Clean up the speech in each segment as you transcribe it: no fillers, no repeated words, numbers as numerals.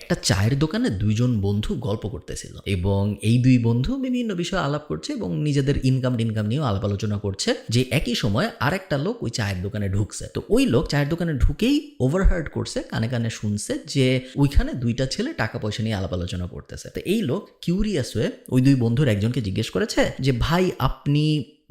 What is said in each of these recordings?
একটা চায়ের দোকানে দুইজন বন্ধু গল্প করতেছিল এবং এই দুই বন্ধু বিভিন্ন বিষয়ে আলাপ করছে এবং নিজেদের ইনকাম নিয়েও আলাপ আলোচনা করছে। যে একই সময় আরেকটা লোক ওই চায়ের দোকানে ঢুকছে। তো ওই লোক চায়ের দোকানে ঢুকেই ওভারহার্ড করছে, কানে কানে শুনছে যে ওইখানে দুইটা ছেলে টাকা পয়সা নিয়ে আলাপ আলোচনা করতেছে। তো এই লোক কিউরিয়াস হয়ে ওই দুই বন্ধুর একজনকে জিজ্ঞেস করেছে যে ভাই আপনি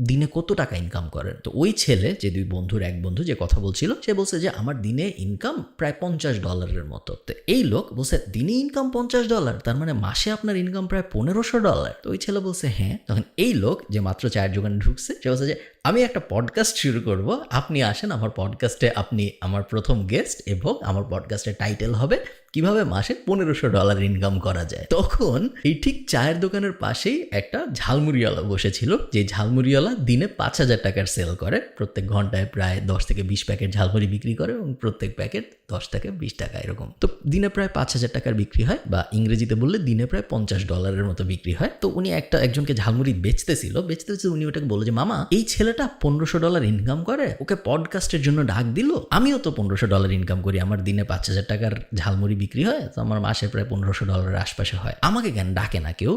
দিনে কত টাকা ইনকাম করেন? তো ওই ছেলে, যে দুই বন্ধুর এক বন্ধু যে কথা বলছিল, সে বলছে যে আমার দিনে ইনকাম প্রায় $50 মতো। তো এই লোক বলছে দিনে ইনকাম $50, তার মানে মাসে আপনার ইনকাম প্রায় $1500। তো ওই ছেলে বলছে হ্যাঁ। তখন এই লোক যে মাত্র চায়ের দোকানে ঢুকছে, সে বলছে যে আমি একটা পডকাস্ট শুরু করব, আপনি আসেন আমার পডকাস্টে, আপনি আমার প্রথম গেস্ট এবং আমার পডকাস্টের টাইটেল হবে কিভাবে মাসে $1500 ইনকাম করা যায়। তখন এই ঠিক চায়ের দোকানের পাশেই একটা ঝালমুড়িওয়ালা বসেছিল, যে ঝালমুড়িওয়ালা দিনে 5000 টাকার সেল করে, প্রত্যেক ঘন্টায় প্রায় 10 থেকে 20 প্যাকেট ঝালমুড়ি বিক্রি করে এবং প্রত্যেক প্যাকেট 10 থেকে 20 টাকা এরকম। তো দিনে প্রায় 5000 টাকার বিক্রি হয়, বা ইংরেজিতে বললে দিনে প্রায় $50 মতো বিক্রি হয়। তো উনি একজনকে ঝালমুড়ি বেচতেছিল, উনি ওটাকে বললো যে মামা এই ছেলেটা $1500 ইনকাম করে, ওকে পডকাস্টের জন্য ডাক দিল, আমিও তো $1500 ইনকাম করি, আমার দিনে 5000 টাকার ঝালমুড়ি বিক্রি হয়, তো আমার মাসে প্রায় $1500 আশপাশে হয়, আমাকে কেন ডাকে না কেউ?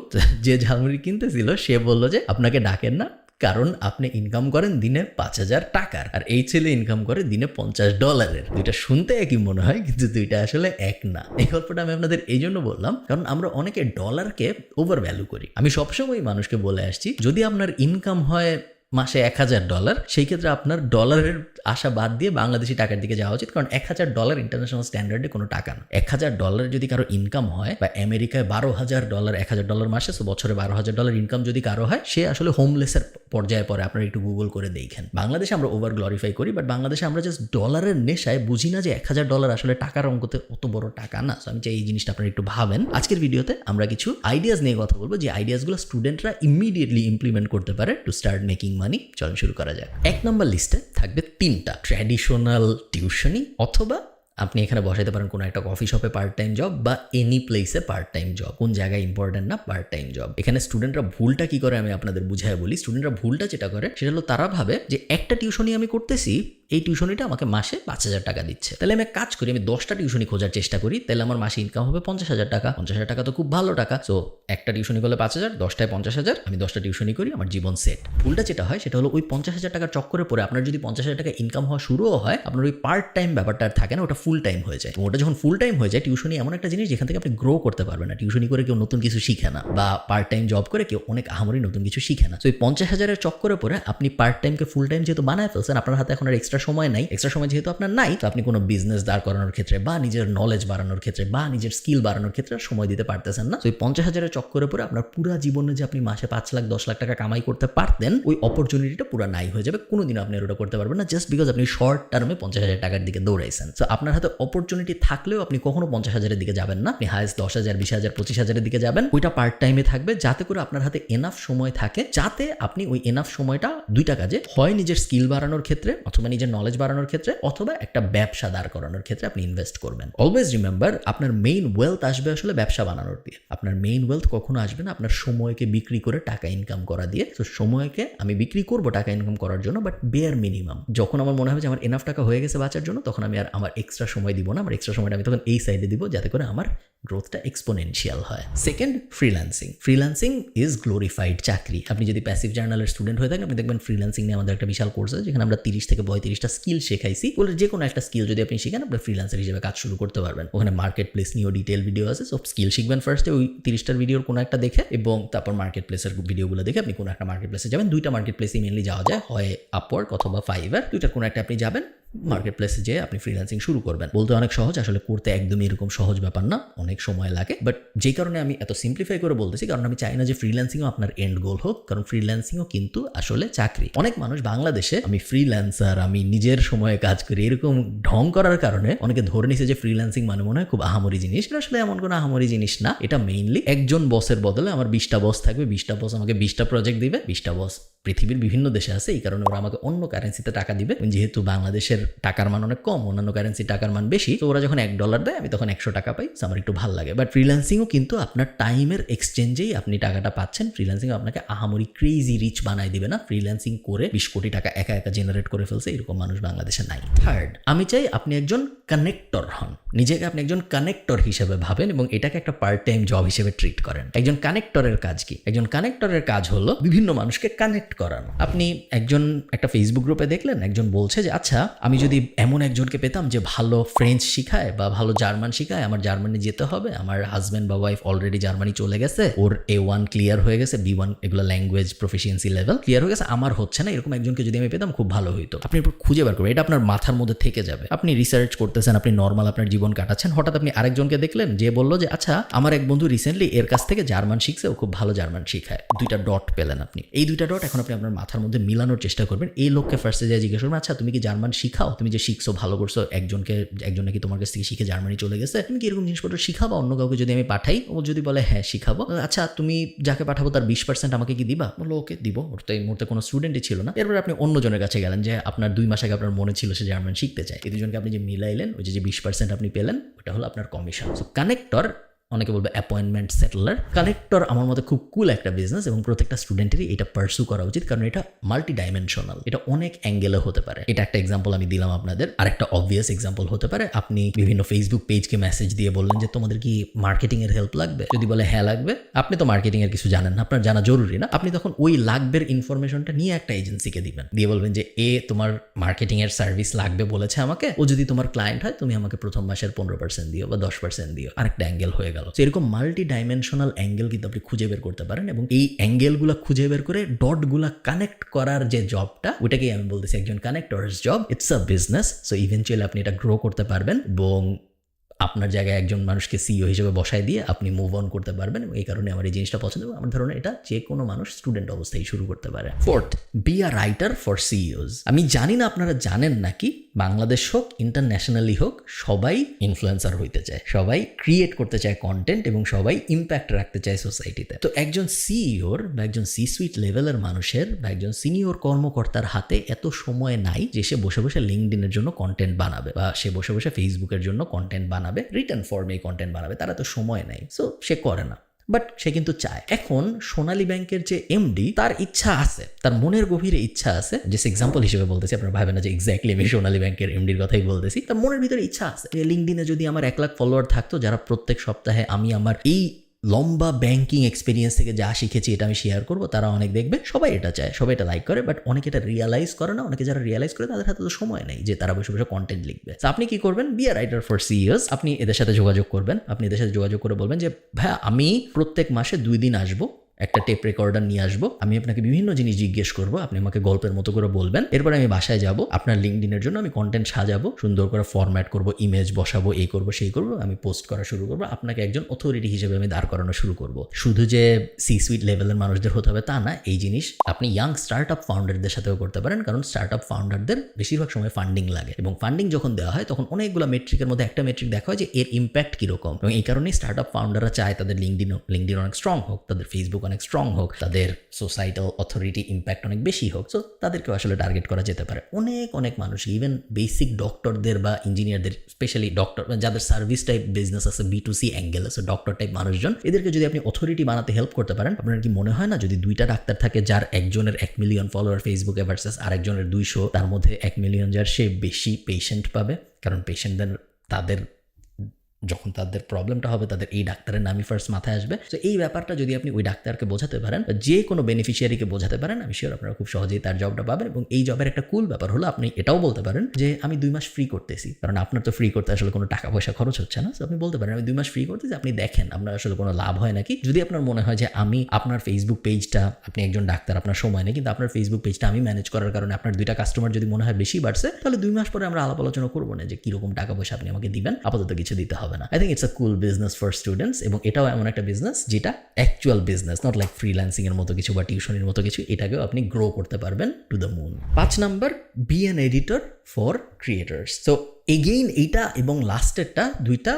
যে ঝালমুড়ি কিনতেছিল সে বলল যে আপনাকে ডাকেন না, কারণ আপনি ইনকাম করেন দিনে 5000 টাকার, আর এই ছেলে ইনকাম করে দিনে $50। দুইটা শুনতে একই মনে হয়, কিন্তু দুইটা আসলে এক না। এই গল্পটা আমি আপনাদের এই জন্য বললাম কারণ আমরা অনেকে ডলারকে ওভার ভ্যালু করি। আমি সবসময় মানুষকে বলে আসছি, যদি আপনার ইনকাম হয় মাসে $1000, সেই ক্ষেত্রে আপনার ডলারের আশা বাদ দিয়ে বাংলাদেশি টাকার দিকে যাওয়া উচিত, কারণ $1000 ইন্টারন্যাশনাল স্ট্যান্ডার্ডে কোনো টাকা না। $1000 যদি কারো ইনকাম হয়, বা আমেরিকায় $12000, $1000 মাসে, তো বছরে $12000 ইনকাম যদি কারো হয়, সে আসলে হোমলেসের পর্যায়ে পড়ে। আপনারা একটু গুগল করে দেখেন। বাংলাদেশে আমরা ওভার গ্লোরিফাই করি, বাট বাংলাদেশে আমরা জাস্ট ডলারের নেশায় বুঝি না যে $1000 আসলে টাকার অঙ্কতে অত বড় টাকা না। আমি চাই এই জিনিসটা আপনারা একটু ভাবেন। আজকের ভিডিওতে আমরা কিছু আইডিয়াস নিয়ে কথা বলবো, যে আইডিয়াসগুলো স্টুডেন্টরা ইমিডিয়েটলি ইমপ্লিমেন্ট করতে পারে টু স্টার্ট মেকিং মানি। চলুন শুরু করা যায়। 1 নম্বর লিস্টে থাকবে 3টা ট্র্যাডিশনাল টিউশনি, অথবা আপনি এখানে বসাইতে পারেন কোনো একটা কফি শপে পার্ট টাইম জব, বা এনি প্লেসে পার্ট টাইম জব। কোন জায়গায় ইম্পর্টেন্ট না, পার্ট টাইম জব। এখানে স্টুডেন্টরা ভুলটা কি করে আমি আপনাদের বুঝায় বলি। স্টুডেন্টরা ভুলটা যেটা করে সেটা হলো তারা ভাবে যে একটা টিউশনি আমি করতেছি, এই টিউশনিটা আমাকে মাসে 5000 টাকা দিচ্ছে, তাহলে আমি কাজ করি, আমি 10টা টিউশনি খোঁজার চেষ্টা করি, তাহলে আমার মাসে ইনকাম হবে 50000 টাকা। 50000 টাকা তো খুব ভালো টাকা। সো একটা টিউশনি করলে 5000, 10টায় 50000, আমি 10টা টিউশনি করি, আমার জীবন সেট। ভুলটা যেটা হয় সেটা হলো ওই 50000 টাকার চক্করে পরে আপনার যদি 50000 টাকা ইনকাম হওয়া শুরুও হয়, আপনার ওই পার্ট টাইম ব্যাপারটা আর থাকে না, ওটা ফুল টাইম হয়ে যায়। ওটা যখন ফুল টাইম হয়ে যায়, টিউশনি এমন একটা জিনিস যেখান থেকে আপনি গ্রো করতে পারবেন না। টিউশনি করে কেউ নতুন কিছু শিখে না, বা পার্ট টাইম জব করে কেউ অনেক আহামরি নতুন কিছু শিখে না। তো এই 50000-এর চক্করে পরে আপনি পার্ট টাইমকে ফুল টাইম যেহেতু বানায় ফেলছেন, আপনার হাতে এখন আর এক্সট্রা সময় নাই। এক্সট্রা সময় যেহেতু আপনার নাই, তো আপনি কোনো বিজনেস দাঁড় করানোর ক্ষেত্রে, বা নিজের নলেজ বাড়ানোর ক্ষেত্রে, বা নিজের স্কিল বাড়ানোর ক্ষেত্রে সময় দিতে পারতেছেন না। তো এই 50000-এর চক্করে পরে আপনার পুরো জীবনে যে আপনি মাসে 5 লাখ 10 লাখ টাকা কামাই করতে পারতেন, ওই অপরচুনিটিটা পুরো নাই হয়ে যাবে। কোনোদিন আপনি ওটা করতে পারবেন না, জাস্ট বিকজ আপনি শর্ট টার্মে 50000 টাকার দিকে দৌড়াইছেন। তো আপনার হাতে অপরচুনিটি থাকলেও আপনি কখনো 50000-এর দিকে যাবেন না। আপনি হায়েস্ট 10,000, 20,000, 25,000-এর দিকে যাবেন। ওইটা পার্ট টাইমে থাকবে, যাতে করে আপনার হাতে এনাফ সময় থাকে, যাতে আপনি ওই এনাফ সময়টা দুইটা কাজে, হয় নিজের স্কিল বাড়ানোর ক্ষেত্রে, অথবা নিজের নলেজ বাড়ানোর ক্ষেত্রে, অথবা একটা ব্যবসা দাঁড় করানোর ক্ষেত্রে আপনি ইনভেস্ট করবেন। অলওয়েজ রিমেম্বার, আপনার মেইন ওয়েলথ আসবে আসলে ব্যবসা বানানোর দিয়ে। আপনার মেইন ওয়েলথ কখনো আসবে না আপনার সময়কে বিক্রি করে টাকা ইনকাম করা দিয়ে। তো সময়কে আমি বিক্রি করবো টাকা ইনকাম করার জন্য, বাট বেয়ার মিনিমাম। যখন আমার মনে হবে যে আমার এনাফ টাকা হয়ে গেছে বাঁচার জন্য, তখন আমি আর আমার এক্সট্রা সময় দিব না। আমার এক্সট্রা সময়টা আমি তখন এই সাইডে দিব, যাতে করে আমার গ্রোথটা এক্সপোনেনশিয়াল হয়। Second, freelancing. Freelancing is glorified চাকরি। আপনি যদি প্যাসিভ জার্নালের স্টুডেন্ট হয়ে থাকেন, আপনি দেখবেন ফ্রিল্যান্সিং নিয়ে আমাদের একটা বিশাল কোর্স আছে, যেখানে আমরা 30 থেকে 35টা স্কিল শেখাইছি। বলে যে কোনো একটা স্কিল যদি আপনি শিখেন, আপনি ফ্রিল্যান্সার হিসেবে কাজ শুরু করতে পারবেন। ওখানে মার্কেট প্লেস নিয়েও ডিটেল ভিডিও আছে। সব স্কিল শিখবেন ফার্স্টে ওই 30টার ভিডিওর কোনো একটা দেখে, এবং তারপর মার্কেট প্লেসের ভিডিওগুলো দেখে আপনি কোনো একটা মার্কেট প্লেসে যাবেন। 2টা মার্কেট প্লেসে মেনলি যাওয়া যায়, হয় আপওয়ার্ক অথবা ফাইবার। 2টার কোনো একটা আপনি যাবেন, মার্কেট প্লেসে যেয়ে আপনি ফ্রিল্যান্সিং শুরু করবেন। বলতে অনেক সহজ, আসলে করতে একদমই এরকম সহজ ব্যাপার না, অনেক সময় লাগে। বাট যে কারণে আমি এত সিম্পলিফাই করে বলতেছি, কারণ আমি চাই না যে ফ্রিল্যান্সিংও আপনার এন্ড গোল হোক, কারণ ফ্রিল্যান্সিংও কিন্তু আসলে চাকরি। অনেক মানুষ বাংলাদেশে আমি ফ্রিল্যান্সার, আমি নিজের সময়ে কাজ করি, এরকম ঢং করার কারণে অনেকে ধরে নিছে যে ফ্রিল্যান্সিং মানে মনে হয় খুব আহামরি জিনিস। এটা আসলে এমন কোনো আহামরি জিনিস না। এটা মেইনলি একজন বসের বদলে আমার 20টা বস থাকবে, 20টা বস আমাকে 20টা প্রজেক্ট দিবে, 20টা বস পৃথিবীর বিভিন্ন দেশে আছে, এই কারণে ওরা আমাকে অন্য কারেন্সিতে টাকা দিবে। যেহেতু বাংলাদেশের টাকার মান অনেক কম, অন্যান্য কারেন্সি টাকার মান বেশি, তো ওরা যখন $1 দেয় আমি তখন 100 টাকা পাই, আমার একটু ভালো লাগে। বাট ফ্রিল্যান্সিংও কিন্তু আপনার টাইমের এক্সচেঞ্জেই আপনি টাকাটা পাচ্ছেন। ফ্রিল্যান্সিং আপনাকে আহামরি ক্রেজি রিচ বানাই দিবে না। ফ্রিল্যান্সিং করে 20 কোটি টাকা একা একা জেনারেট করে ফেলছে এরকম মানুষ বাংলাদেশে নাই। থার্ড, আমি চাই আপনি একজন কানেক্টর হন। নিজেকে আপনি একজন কানেক্টর হিসেবে ভাবেন এবং এটাকে একটা পার্ট টাইম জব হিসেবে ট্রিট করেন। একজন কানেক্টরের কাজ কি? একজন কানেক্টরের কাজ হলো বিভিন্ন মানুষকে কানেক্ট করানো। আপনি একটা ফেসবুক গ্রুপে দেখলেন একজন বলছে যে আচ্ছা, আমি যদি এমন একজনকে পেতাম যে ভালো ফ্রেঞ্চ শিখায় বা ভালো জার্মান শিখায়, আমার জার্মানি যেতে হবে, আমার হাজব্যান্ড বা ওয়াইফ অলরেডি জার্মানি চলে গেছে, ওর A1 ক্লিয়ার হয়ে গেছে, B1 এগুলো ল্যাঙ্গুয়েজ প্রফিসিয়েন্সি লেভেল ক্লিয়ার হয়ে গেছে, আমার হচ্ছে না, এরকম একজনকে যদি আমি পেতাম খুব ভালো হইতো। আপনি এরপর খুঁজে বার করবেন, এটা আপনার মাথার মধ্যে থেকে যাবে। আপনি রিসার্চ করতেছেন, আপনি নর্মাল আপনার জীবন কাটাচ্ছেন, হঠাৎ আপনি আরেকজনকে দেখলেন যে বললো যে আচ্ছা, আমার এক বন্ধু রিসেন্টলি এর কাছ থেকে জার্মান শিখছে, ও খুব ভালো জার্মান শিখায়। 2টা ডট পেলেন আপনি। এই 2টা ডট এখন আপনি আপনার মাথার মধ্যে মিলানোর চেষ্টা করবেন। এই লোককে ফার্স্টে যা জিজ্ঞেস করবেন, আচ্ছা তুমি কি জার্মান শিখাও? তুমি যে শিখছো, ভালো করছো, একজন নাকি তোমার কাছ থেকে শিখে জার্মানি চলে গেছে, তুমি কি এরকম জিনিসপত্র শিখাবো? অন্য কাউকে যদি আমি পাঠাই, ও যদি বলে হ্যাঁ শিখাবো, আচ্ছা তুমি যাকে পাঠাবো তার 20% আমাকে কি দিবা? বললো ওকে দিব। ওর তো এই মুহূর্তে কোনো স্টুডেন্টই ছিল না। এরপরে আপনি অন্যজনের কাছে গেলেন যে আপনার 2 মাস আগে আপনার মনে ছিল সে জার্মান শিখতে চায়। এই দুজনকে আপনি যে মিলাইলেন, ওই যে 20% আপনি পেলেন, ওটা হলো আপনার কমিশন। সো কানেক্টর, অনেকে বলবে অ্যাপয়েন্টমেন্ট সেটেলার। কানেক্টর আমার মতে খুব কুল একটা বিজনেস এবং প্রত্যেকটা স্টুডেন্টেরই এটা পার্সু করা উচিত, কারণ এটা মাল্টি ডাইমেনশনাল, এটা অনেক অ্যাঙ্গেলে হতে পারে। এটা একটা এক্সাম্পল আমি দিলাম আপনাদের। আর একটা অবভিয়াস এক্সাম্পল হতে পারে, আপনি বিভিন্ন ফেসবুক পেজকে মেসেজ দিয়ে বললেন যে তোমাদের কি মার্কেটিং এর হেল্প লাগবে? যদি বলে হ্যাঁ লাগবে, আপনি তো মার্কেটিং এর কিছু জানেন না, আপনার জানা জরুরি না, আপনি তখন ওই লাগবের ইনফরমেশনটা নিয়ে একটা এজেন্সিকে দিবেন, দিয়ে বলবেন যে তোমার মার্কেটিং এর সার্ভিস লাগবে বলেছে আমাকে, ও যদি তোমার ক্লায়েন্ট হয় তুমি আমাকে প্রথম মাসের 15% দিও বা 10% দিও। আরেকটা অ্যাঙ্গেল হয়ে গেল। এরকম মাল্টি ডাইমেনশনাল অ্যাঙ্গেল কিন্তু আপনি খুঁজে বের করতে পারেন এবং এই অ্যাঙ্গেলগুলো খুঁজে বের করে ডটগুলা কানেক্ট করার যে জবটা, ওটাকেই আমি বলতেছি একজন connectors job. It's a business. So eventually আপনি এটা গ্রো করতে পারবেন এবং আপনার জায়গায় একজন মানুষকে সিইও হিসেবে বসায় দিয়ে আপনি মুভ অন করতে পারবেন। এবং এই কারণে আমার এই জিনিসটা পছন্দ। আমার ধারণা এটা যে কোনো মানুষ স্টুডেন্ট অবস্থায় শুরু করতে পারে। Fourth, be a writer for CEO's. আমি জানি না আপনারা জানেন নাকি, বাংলাদেশ হোক ইন্টারন্যাশনালি হোক, সবাই ইনফ্লুয়েন্সার হইতে চায়, সবাই ক্রিয়েট করতে চায় কন্টেন্ট এবং সবাই ইম্প্যাক্ট রাখতে চায় সোসাইটিতে। তো একজন সিইওর বা একজন সি সুইট লেভেলের মানুষের বা একজন সিনিয়র কর্মকর্তার হাতে এত সময় নাই যে সে বসে বসে লিঙ্কডইনের জন্য কন্টেন্ট বানাবে বা সে বসে বসে ফেসবুকের জন্য কন্টেন্ট বানাবে, রিটার্ন ফর্মে কন্টেন্ট বানাবে। তারা তো সময় নাই, সো সে করে না। বাট সে কিন্তু চায়। এখন সোনালী ব্যাংকের যে এমডি, তার ইচ্ছা আছে, তার মনের গভীরে ইচ্ছা আছে, যে এক্সাম্পল হিসেবে বলতেছি, আপনারা ভাবেন না যে এক্স্যাক্টলি আমি সোনালী ব্যাংকের এমডির কথাই বলতেছি। তার মনের ভিতরে ইচ্ছা আছে যে লিঙ্কডইনে যদি আমার 1 লাখ ফলোয়ার থাকতো, যারা প্রত্যেক সপ্তাহে আমি আমার এই লম্বা ব্যাংকিং এক্সপিরিয়েন্স থেকে যা শিখেছি এটা আমি শেয়ার করবো, তারা অনেক দেখবে। সবাই এটা চায়, সবাই এটা লাইক করে, বাট অনেকে এটা রিয়ালাইজ করে না। অনেকে যারা রিয়ালাইজ করে তাদের হাতে তো সময় নেই যে তারা বসে বসে কন্টেন্ট লিখবে। তো আপনি কি করবেন? Be a writer for CEO's. আপনি এদের সাথে যোগাযোগ করবেন। আপনি এদের সাথে যোগাযোগ করে বলবেন যে ভাইয়া, আমি প্রত্যেক মাসে 2 দিন আসবো, একটা টেপ রেকর্ডার নিয়ে আসবো, আমি আপনাকে বিভিন্ন জিনিস জিজ্ঞেস করবো, আপনি আমাকে গল্পের মতো করে বলবেন। এরপর আমি বাসায় যাব, আপনার লিঙ্কডইনের জন্য আমি কন্টেন্ট সাজাবো, সুন্দর করে ফরম্যাট করবো, ইমেজ বসাবো, এই করবো সেই করবো, আমি পোস্ট করা শুরু করবো, আপনাকে একজন অথরিটি হিসেবে আমি দাঁড় করানো শুরু করবো। শুধু যে সি সুইট লেভেলের মানুষদের হতে হবে তা না, এই জিনিস আপনি ইয়াং স্টার্ট আপ ফাউন্ডারদের সাথেও করতে পারেন, কারণ স্টার্ট আপ ফাউন্ডারদের বেশিরভাগ সময় ফান্ডিং লাগে এবং ফান্ডিং যখন দেওয়া হয় তখন অনেকগুলো মেট্রিকের মধ্যে একটা মেট্রিক দেখা হয় যে এর ইম্প্যাক্ট কিরকম। এবং এই কারণেই স্টার্ট আপ ফাউন্ডাররা চায় তাদের লিঙ্কডইন অনেক স্ট্রং হোক, তাদের ফেসবুক অনেক স্ট্রং হোক, তাদের সোসাইটাল অথরিটি ইম্প্যাক্ট অনেক বেশি হোক। সো তাদেরকেও আসলে টার্গেট করা যেতে পারে। অনেক মানুষ, ইভেন বেসিক ডক্টরদের বা ইঞ্জিনিয়ারদের, স্পেশালি ডক্টর যাদের সার্ভিস টাইপ বিজনেস আছে, B2C অ্যাঙ্গেল আছে, ডক্টর টাইপ মানুষজন, এদেরকে যদি আপনি অথরিটি বানাতে হেল্প করতে পারেন, আপনার কি মনে হয় না যদি 2টা ডাক্তার থাকে, যার একজনের 1 মিলিয়ন ফলোয়ার ফেসবুকে ভার্সেস আরেকজনের 200, তার মধ্যে 1 মিলিয়ন যার, সে বেশি পেশেন্ট পাবে? কারণ পেশেন্টদের যখন তাদের প্রবলেমটা হবে, তাদের এই ডাক্তারের নামই ফার্স্ট মাথায় আসবে। তো এই ব্যাপারটা যদি আপনি ওই ডাক্তারকে বোঝাতে পারেন, যে কোনো বেনিফিশিয়ারিকে বোঝাতে পারেন, আমি শিওর আপনারা খুব সহজেই তার জবটা পাবেন। এবং এই জবের একটা কুল ব্যাপার হলো, আপনি এটাও বলতে পারেন যে আমি 2 মাস ফ্রি করতেছি, কারণ আপনার তো ফ্রি করতে আসলে কোনো টাকা পয়সা খরচ হচ্ছে না। তো আপনি বলতে পারেন আমি 2 মাস ফ্রি করতেছি, আপনি দেখেন আপনার আসলে কোনো লাভ হয় নাকি। যদি আপনার মনে হয় যে আমি আপনার ফেসবুক পেজটা, আপনি একজন ডাক্তার, আপনার সময় নেই, কিন্তু আপনার ফেসবুক পেজটা আমি ম্যানেজ করার কারণে আপনার 2টা কাস্টমার যদি মনে হয় বেশি বাড়ছে, তাহলে 2 মাস পরে আমরা আলাপ আলোচনা করবো না যে কিরকম টাকা পয়সা আপনি আমাকে দিবেন, আপাতত কিছু দিতে হবে না। I think it's a cool business for students. এবং এটাও এমন একটা বিজনেস যেটা actual business, not like freelancing এর মতো কিছু বা টিউশনের মতো কিছু। এটাকেও আপনি গ্রো করতে পারবেন to the moon. 5 number, be an editor for creators. তো এগেইন এইটা এবং লাস্টেরটা 2টা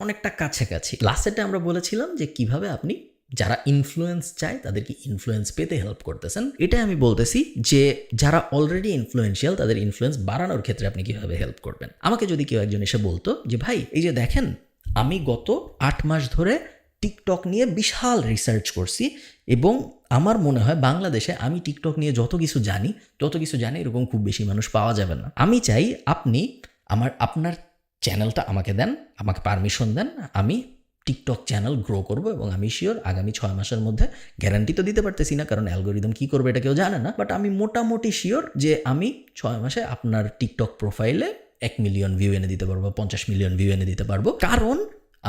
অনেকটা কাছাকাছি। লাস্টেরটা আমরা বলেছিলাম যে কিভাবে আপনি যারা ইনফ্লুয়েন্স চায় তাদেরকে ইনফ্লুয়েন্স পেতে হেল্প করতেছেন। এটাই আমি বলতেছি যে যারা অলরেডি ইনফ্লুয়েন্সিয়াল তাদের ইনফ্লুয়েন্স বাড়ানোর ক্ষেত্রে আপনি কীভাবে হেল্প করবেন। আমাকে যদি কেউ একজন এসে বলতো যে ভাই এই যে দেখেন আমি গত 8 মাস ধরে টিকটক নিয়ে বিশাল রিসার্চ করছি এবং আমার মনে হয় বাংলাদেশে আমি টিকটক নিয়ে যত কিছু জানি এরকম খুব বেশি মানুষ পাওয়া যাবে না। আমি চাই আপনি আপনার চ্যানেলটা আমাকে দেন, আমাকে পারমিশন দেন, আমি টিকটক চ্যানেল গ্রো করব এবং আমি শিওর আগামী 6 মাসের মধ্যে, গ্যারান্টি তো দিতে পারতেছি না কারণ অ্যালগোরিদম কী করবে এটা কেউ জানে না, বাট আমি মোটামুটি শিওর যে আমি 6 মাসে আপনার টিকটক প্রোফাইলে 1 মিলিয়ন ভিউ এনে দিতে পারবো, 50 মিলিয়ন ভিউ এনে দিতে পারবো, কারণ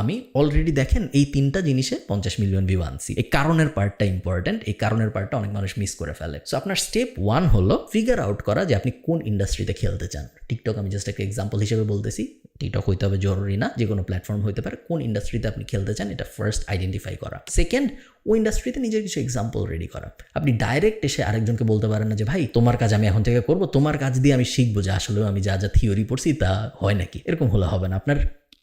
আমি অলরেডি দেখেন এই 3টা জিনিসে 50 মিলিয়ন ভিউ আনছি। এই কারণের পার্টটা ইম্পর্টেন্ট, এই কারণের পার্টটা অনেক মানুষ মিস করে ফেলে। সো আপনার স্টেপ 1 হলো ফিগার আউট করা যে আপনি কোন ইন্ডাস্ট্রিতে খেলতে চান। টিকটক আমি জাস্ট একটা এক্সাম্পল হিসেবে বলতেছি, টিকটক হইতে হবে জরুরি না, যে কোনো প্ল্যাটফর্ম হইতে পারে। কোন ইন্ডাস্ট্রিতে আপনি খেলতে চান এটা ফার্স্ট আইডেন্টিফাই করা। সেকেন্ড, ওই ইন্ডাস্ট্রিতে নিজের কিছু এক্সাম্পল রেডি করা। আপনি ডাইরেক্ট এসে আরেকজনকে বলতে পারেন না যে ভাই তোমার কাজ আমি এখন থেকে করব, তোমার কাজ দিয়ে আমি শিখবো যে আসলে আমি যা যা থিওরি পড়ছি তা হয় নাকি। এরকম হলে হবে না। আপনার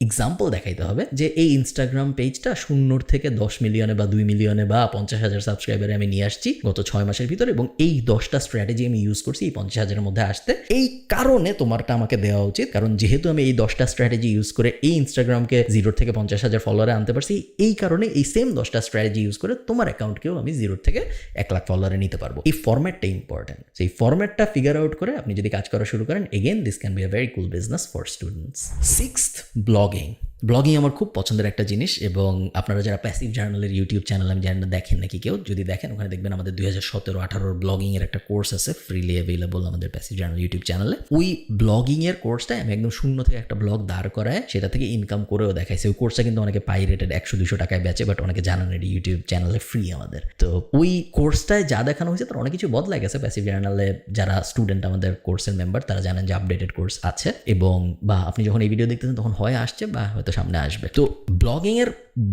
এক্সাম্পল দেখাইতে হবে যে এই ইনস্টাগ্রাম পেজটা 0 থেকে 10 মিলিয়নে বা 2 মিলিয়নে বা 50,000 সাবস্ক্রাইবারে আমি নিয়ে আসছি গত 6 মাসের ভিতরে, এবং এই 10টা স্ট্র্যাটেজি আমি ইউজ করছি এই 50,000-এর মধ্যে আসতে। এই কারণে তোমারটা আমাকে দেওয়া উচিত, কারণ যেহেতু আমি এই 10টা স্ট্র্যাটেজি ইউজ করে এই ইনস্টাগ্রামকে 0 থেকে 50,000 ফলোয়ারে আনতে পারছি, এই কারণে এই সেম 10টা স্ট্র্যাটেজি ইউজ করে তোমার অ্যাকাউন্টকেও আমি 0 থেকে 1 লাখ ফলোয়ারে নিতে পারবো। এই ফরম্যাটটা ইম্পর্টেন্ট। সেই ফরম্যাটটা ফিগার আউট করে আপনি যদি কাজ করা শুরু করেন, again this can be a very cool business for students. 6th, blogging আমার খুব পছন্দের একটা জিনিস, এবং আপনারা যারা প্যাসিভ জার্নালের ইউটিউব চ্যানেল আমি জানি না দেখেন নাকি কেউ, যদি দেখেন ওখানে দেখবেন আমাদের 2017-18 ব্লগিংয়ের একটা কোর্স আছে ফ্রিলি অ্যাভেলেবল আমাদের প্যাসিভ জার্নাল ইউটিউব চ্যানেলে। ওই ব্লগিংয়ের কোর্সটায় আমি একদম 0 থেকে একটা ব্লগ দাঁড় করায় সেটা থেকে ইনকাম করেও দেখাইছে। ওই কোর্সটা কিন্তু অনেকে পাইরেটেড 100-200 টাকায় বেচে, বাট অনেকে জানেন এটি ইউটিউব চ্যানেলে ফ্রি আমাদের। তো ওই কোর্সটায় যা দেখানো হয়েছে তার অনেক কিছু বদলা গেছে। প্যাসিভ জার্নালে যারা স্টুডেন্ট আমাদের কোর্সের মেম্বার তারা জানেন যে আপডেটেড কোর্স আছে, এবং বা আপনি যখন এই ভিডিও দেখতেছেন তখন হয় আসছে বা হয়তো সামনে আসবে। তো ব্লগিং এর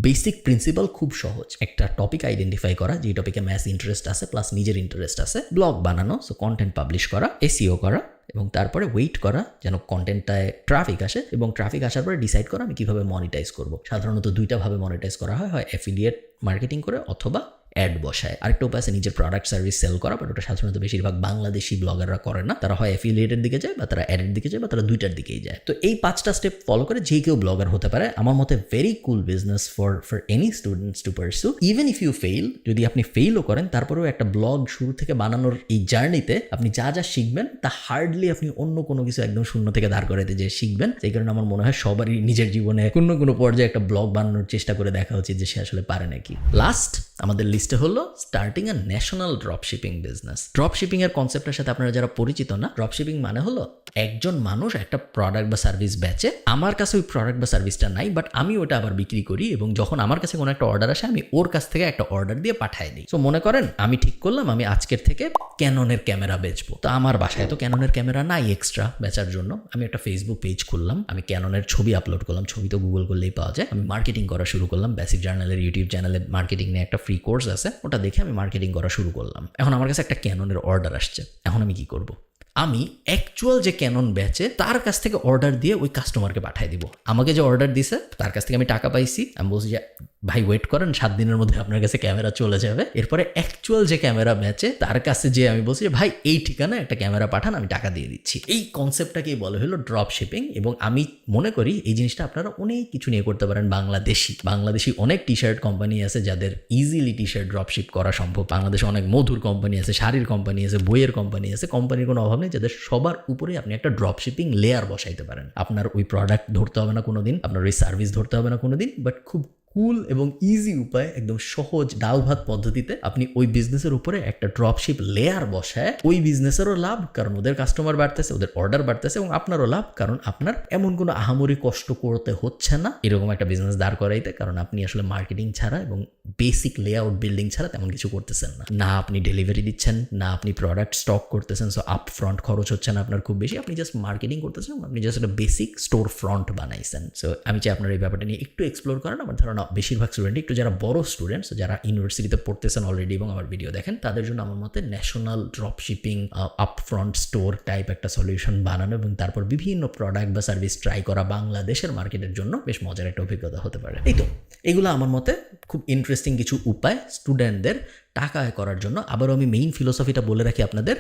বেসিক প্রিন্সিপাল খুব সহজ। একটা টপিক আইডেন্টিফাই করা, যে টপিকে ম্যাস ইন্টারেস্ট আছে প্লাস নিজের ইন্টারেস্ট আছে, ব্লগ বানানো, সো কন্টেন্ট পাবলিশ করা, এসইও করা, এবং তারপরে ওয়েট করা যেন কন্টেন্টটায় ট্রাফিক আসে, এবং ট্রাফিক আসার পরে ডিসাইড করা আমি কিভাবে মনিটাইজ করব। সাধারণত 2টা ভাবে মনিটাইজ করা হয় অ্যাফিলিয়েট মার্কেটিং করে অথবা অ্যাড বসায়। আরেকটা উপায় আছে নিজের প্রোডাক্ট সার্ভিস সেল করা, বাট ওটা সাধারণত বেশিরভাগ বাংলাদেশি ব্লগাররা করে না। তারা হয় অ্যাফিলিয়েটের দিকে যায়, বা তারা অ্যাডের দিকে যায়, বা তারা 2টার দিকেই যায়। তো এই 5টা স্টেপ ফলো করে যে কেউ ব্লগার হতে পারে। আমার মতে very cool business for any students to pursue. Even if you fail, যদি আপনি ফেইলও করেন তারপরেও একটা ব্লগ শুরু থেকে বানানোর এই জার্নিতে আপনি যা যা শিখবেন তা হার্ডলি আপনি অন্য কোনো কিছু একদম 0 থেকে দাঁড় করাতে যে শিখবেন। সেই কারণে আমার মনে হয় সবারই নিজের জীবনে কোনো পর্যায়ে একটা ব্লগ বানানোর চেষ্টা করে দেখা উচিত যে সে আসলে পারে নাকি। লাস্ট আমাদের লিস্টে হলো স্টার্টিং আ ন্যাশনাল ড্রপশিপিং বিজনেস। ড্রপশিপিং এর কনসেপ্টের সাথে আপনারা যারা পরিচিত না, ড্রপশিপিং মানে হলো একজন মানুষ একটা প্রোডাক্ট বা সার্ভিস বেচে, আমার কাছে ওই প্রোডাক্ট বা সার্ভিসটা নাই, বাট আমি ওটা আবার বিক্রি করি, এবং যখন আমার কাছে কোনো একটা অর্ডার আসে আমি ওর কাছ থেকে একটা অর্ডার দিয়ে পাঠিয়ে দিই। সো মনে করেন আমি ঠিক করলাম আমি আজকের থেকে ক্যাননের ক্যামেরা বেচবো, তো আমার বাসায় তো ক্যাননের ক্যামেরা নাই এক্সট্রা বেচার জন্য। আমি একটা ফেসবুক পেজ খুললাম, আমি ক্যাননের ছবি আপলোড করলাম, ছবি তো গুগল করলেই পাওয়া যায়। আমি মার্কেটিং করা শুরু করলাম, প্যাসিভ জার্নালের ইউটিউব চ্যানেলে মার্কেটিং নিয়ে একটা ফ্রি কোর্স আছে, ওটা দেখে আমি মার্কেটিং করা শুরু করলাম। এখন আমার কাছে একটা ক্যাননের অর্ডার আসছে, এখন আমি কি করব? আমি অ্যাকচুয়াল যে ক্যানন বেচে তার কাছ থেকে অর্ডার দিয়ে ওই কাস্টমারকে পাঠিয়ে দিব। আমাকে যে অর্ডার দিছে তার কাছ থেকে আমি টাকা পাইছি, আমি বলছি যে ভাই ওয়েট করেন 7 দিনের মধ্যে আপনার কাছে ক্যামেরা চলে যাবে। এরপরে অ্যাকচুয়াল যে ক্যামেরা বেচে তার কাছে যে আমি বলছি যে ভাই এই ঠিকানায় একটা ক্যামেরা পাঠান, আমি টাকা দিয়ে দিচ্ছি। এই কনসেপ্টটাকেই বলা হলো ড্রপ শিপিং, এবং আমি মনে করি এই জিনিসটা আপনারা অনেক কিছু নিয়ে করতে পারেন। বাংলাদেশি অনেক টি শার্ট কোম্পানি আছে যাদের easily T shirt drop ship করা সম্ভব। বাংলাদেশে অনেক মধুর কোম্পানি আছে, শাড়ির কোম্পানি আছে, বইয়ের কোম্পানি আছে, কোম্পানির কোনো অভাব নেই, যাদের সবার উপরে আপনি একটা ড্রপ শিপিং লেয়ার বসাইতে পারেন। আপনার ওই প্রোডাক্ট ধরতে হবে না কোনোদিন, আপনার ওই সার্ভিস ধরতে হবে না কোনোদিন, বাট খুব কুল এবং ইজি উপায়, একদম সহজ ডাল ভাত পদ্ধতিতে আপনি ওই বিজনেসের উপরে একটা ড্রপশিপ লেয়ার বসায় ওই বিজনেসেরও লাভ, কারণ ওদের কাস্টমার বাড়তেছে, ওদের অর্ডার বাড়তেছে, এবং আপনারও লাভ, কারণ আপনার এমন কোনো আহামরি কষ্ট করতে হচ্ছে না এরকম একটা বিজনেস দাঁড় করাইতে, কারণ আপনি আসলে মার্কেটিং ছাড়া এবং বেসিক লেআউট বিল্ডিং ছাড়া তেমন কিছু করতেছেন না। না আপনি ডেলিভারি দিচ্ছেন, না আপনি প্রোডাক্ট স্টক করতেছেন, সো আপ ফ্রন্ট খরচ হচ্ছে না আপনার খুব বেশি, আপনি জাস্ট মার্কেটিং করতেছেন, আপনি জাস্ট একটা বেসিক স্টোর ফ্রন্ট বানাইছেন। সো আমি চাই আপনার এই ব্যাপারটা নিয়ে একটু এক্সপ্লোর করেন। আমার ধারণা বেশিরভাগ স্টুডেন্ট, একটু যারা বড় স্টুডেন্টস, যারা ইউনিভার্সিটিতে পড়তেছেন অলরেডি এবং আমার ভিডিও দেখেন, তাদের জন্য আমার মতে national drop shipping up front store type একটা সলিউশন বানানো এবং তারপর বিভিন্ন প্রোডাক্ট বা সার্ভিস ট্রাই করা বাংলাদেশের মার্কেটের জন্য বেশ মজার একটা অভিজ্ঞতা হতে পারে। এই তো এগুলো আমার মতে খুব ইন্টারেস্টিং কিছু উপায় স্টুডেন্টদের টাকা আয় করার জন্য। আবারও আমি মেইন ফিলোসফিটা বলে রাখি আপনাদের,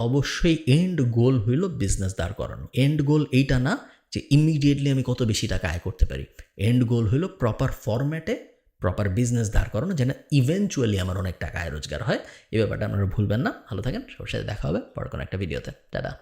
অবশ্যই এন্ড গোল হইল বিজনেস দাঁড় করানো। এন্ড গোল এইটা না যে ইমিডিয়েটলি আমি কত বেশি টাকা আয় করতে পারি। এন্ড গোল হইল প্রপার ফরম্যাটে প্রপার বিজনেস দাঁড় করানো, যেন ইভেনচুয়ালি আমার অনেক টাকা আয় রোজগার হয়। এই ব্যাপারটা আপনারা ভুলবেন না। ভালো থাকেন, সবার সাথে দেখা হবে পরে কোনো একটা ভিডিওতে। টাটা।